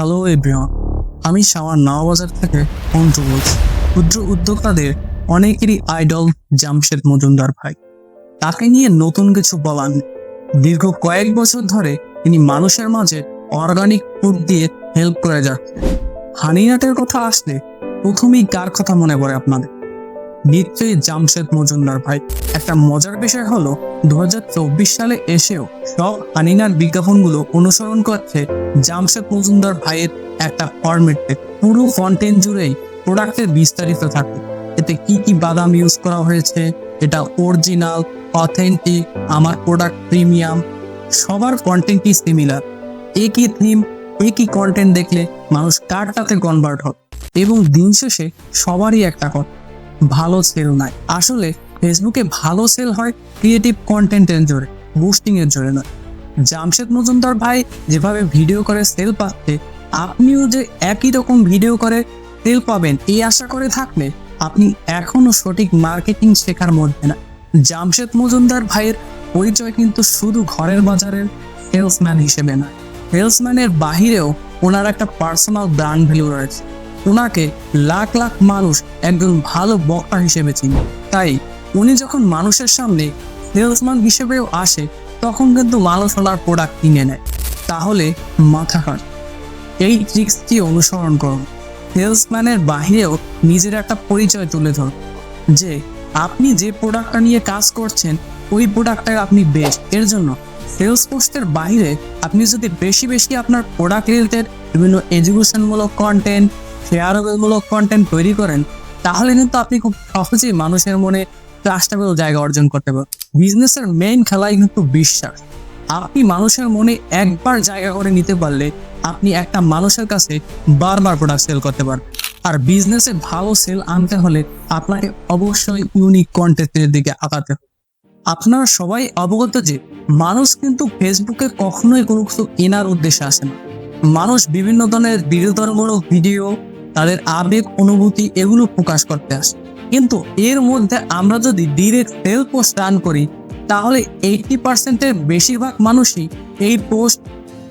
Hello everyone, আমি shower নওবাজার থেকে অন্তু বলছি। ক্ষুদ্র উদ্যোক্তাদের অনেকেরই আইডল জামশেদ মজুমদার ভাই। তাকে নিয়ে নতুন কিছু বলার নেই। দীর্ঘ কয়েক বছর ধরে তিনি মানুষের মাঝে অর্গানিক ফুড দিয়ে হেল্প করে যাচ্ছে। হানিনাটের কথা আসলে প্রথমেই কার কথা মনে পড়ে আপনাদের? নিশ্চয়ই জামশেদ মজুমদার ভাই। একটা মজার বিষয় হলো 2024 সালে এসেও সব হানিনার বিজ্ঞাপনগুলো অনুসরণ করছে জামশেদ মজুমদার ভাইয়ের একটা ফরম্যাটে। পুরো কন্টেন্ট জুড়েই প্রোডাক্টের বিস্তারিত থাকে, এতে কি কি বাদাম ইউজ করা হয়েছে, এটা অরিজিনাল, অথেন্টিক, আমার প্রোডাক্ট প্রিমিয়াম। সবার কন্টেন্টই সিমিলার, একই থিম, একই কন্টেন্ট দেখলে মানুষ কারটাতে কনভার্ট হয়। এবং দিন শেষে সবারই একটা কথা, ভালো সেল নাই। আসলে ফেসবুকে ভালো সেল হয় ক্রিয়েটিভ কন্টেন্টের জোরে, বুস্টিং এর জোরে নয়। জামশেদ মজুমদার ভাই যেভাবে ভিডিও করে সেল পাচ্ছে, আপনিও যে একই রকম ভিডিও করে সেল পাবেন এই আশা করে থাকলে আপনি এখনো সঠিক মার্কেটিং শেখার মধ্যে না। জামশেদ মজুমদার ভাইয়ের পরিচয় কিন্তু শুধু ঘরের বাজারের সেলসম্যান হিসেবে না, সেলসম্যানের বাহিরেও ওনার একটা পার্সোনাল ব্র্যান্ড ভ্যালু রয়েছে। ওনাকে লাখ লাখ মানুষ একজন ভালো বক্তা হিসেবে চিনে। তাই উনি যখন মানুষের সামনে সেলসম্যান হিসেবেও আসে, তখন কিন্তু মানুষ ওনার প্রোডাক্ট কিনে নেয়। তাহলে মাথা খান, এই ট্রিক্সটি অনুসরণ করুন। সেলসম্যানের বাহিরেও নিজের একটা পরিচয় তুলে ধরুন যে আপনি যে প্রোডাক্টটা নিয়ে কাজ করছেন ওই প্রোডাক্টটাই আপনি বেস্ট। এর জন্য সেলস পোস্টের বাইরে আপনি যদি বেশি বেশি আপনার প্রোডাক্ট রিলেটেড বিভিন্ন এডুকেশনমূলক কন্টেন্ট, শেয়ারেবলমূলক কন্টেন্ট তৈরি করেন, তাহলে কিন্তু আপনি খুব সহজেই মানুষের মনে ট্রাস্টেবল জায়গা অর্জন করতে পারেন। বিজনেসের মেইন খেলাই কিন্তু বিশ্বাস। আপনি মানুষের মনে একবার জায়গা করে নিতে পারলে আপনি একটা মানুষের কাছে বারবার প্রোডাক্ট সেল করতে পারবেন। আর বিজনেসে ভালো সেল আনতে হলে আপনাকে অবশ্যই ইউনিক কন্টেন্টের দিকে আগাতে হবে। আপনারা সবাই অবগত যে মানুষ কিন্তু ফেসবুকে কখনোই কোনো কিছু কেনার উদ্দেশ্যে আসে না। মানুষ বিভিন্ন ধরনের বিনোদনমূলক ভিডিও, তাদের আবেগ, অনুভূতি এগুলো প্রকাশ করতে আসে। কিন্তু এর মধ্যে আমরা যদি ডিরেক্ট সেল পোস্ট রান করি, তাহলে 80%-এর বেশিরভাগ মানুষই এই পোস্ট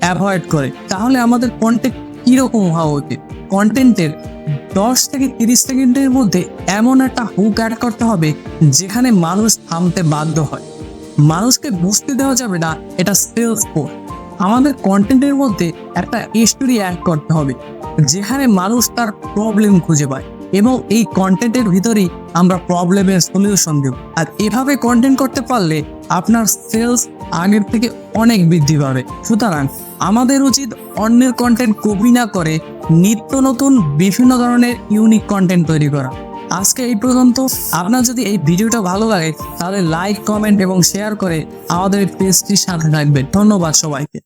অ্যাভয়েড করে। তাহলে আমাদের কন্টেন্ট কীরকম হওয়া উচিত? কন্টেন্টের 10 থেকে 30 সেকেন্ডের মধ্যে এমন একটা হুক অ্যাড করতে হবে যেখানে মানুষ থামতে বাধ্য হয়। মানুষকে বুঝতে দেওয়া যাবে না এটা সেলস পোস্ট। আমাদের কন্টেন্টের মধ্যে একটা স্টোরি অ্যাড করতে হবে যেখানে মানুষ তার প্রবলেম খুঁজে পায়, এবং এই কন্টেন্টের ভিতরেই আমরা প্রবলেমের সলিউশন দেব। আর এভাবে কন্টেন্ট করতে পারলে আপনার সেলস আগের থেকে অনেক বৃদ্ধি পাবে। সুতরাং আমাদের উচিত অন্যের কন্টেন্ট কপি না করে নিত্য নতুন বিভিন্ন ধরনের ইউনিক কন্টেন্ট তৈরি করা। আজকে এই পর্যন্ত। আপনার যদি এই ভিডিওটা ভালো লাগে তাহলে লাইক, কমেন্ট এবং শেয়ার করে আমাদের পেজটির সাথে থাকবেন। ধন্যবাদ সবাইকে।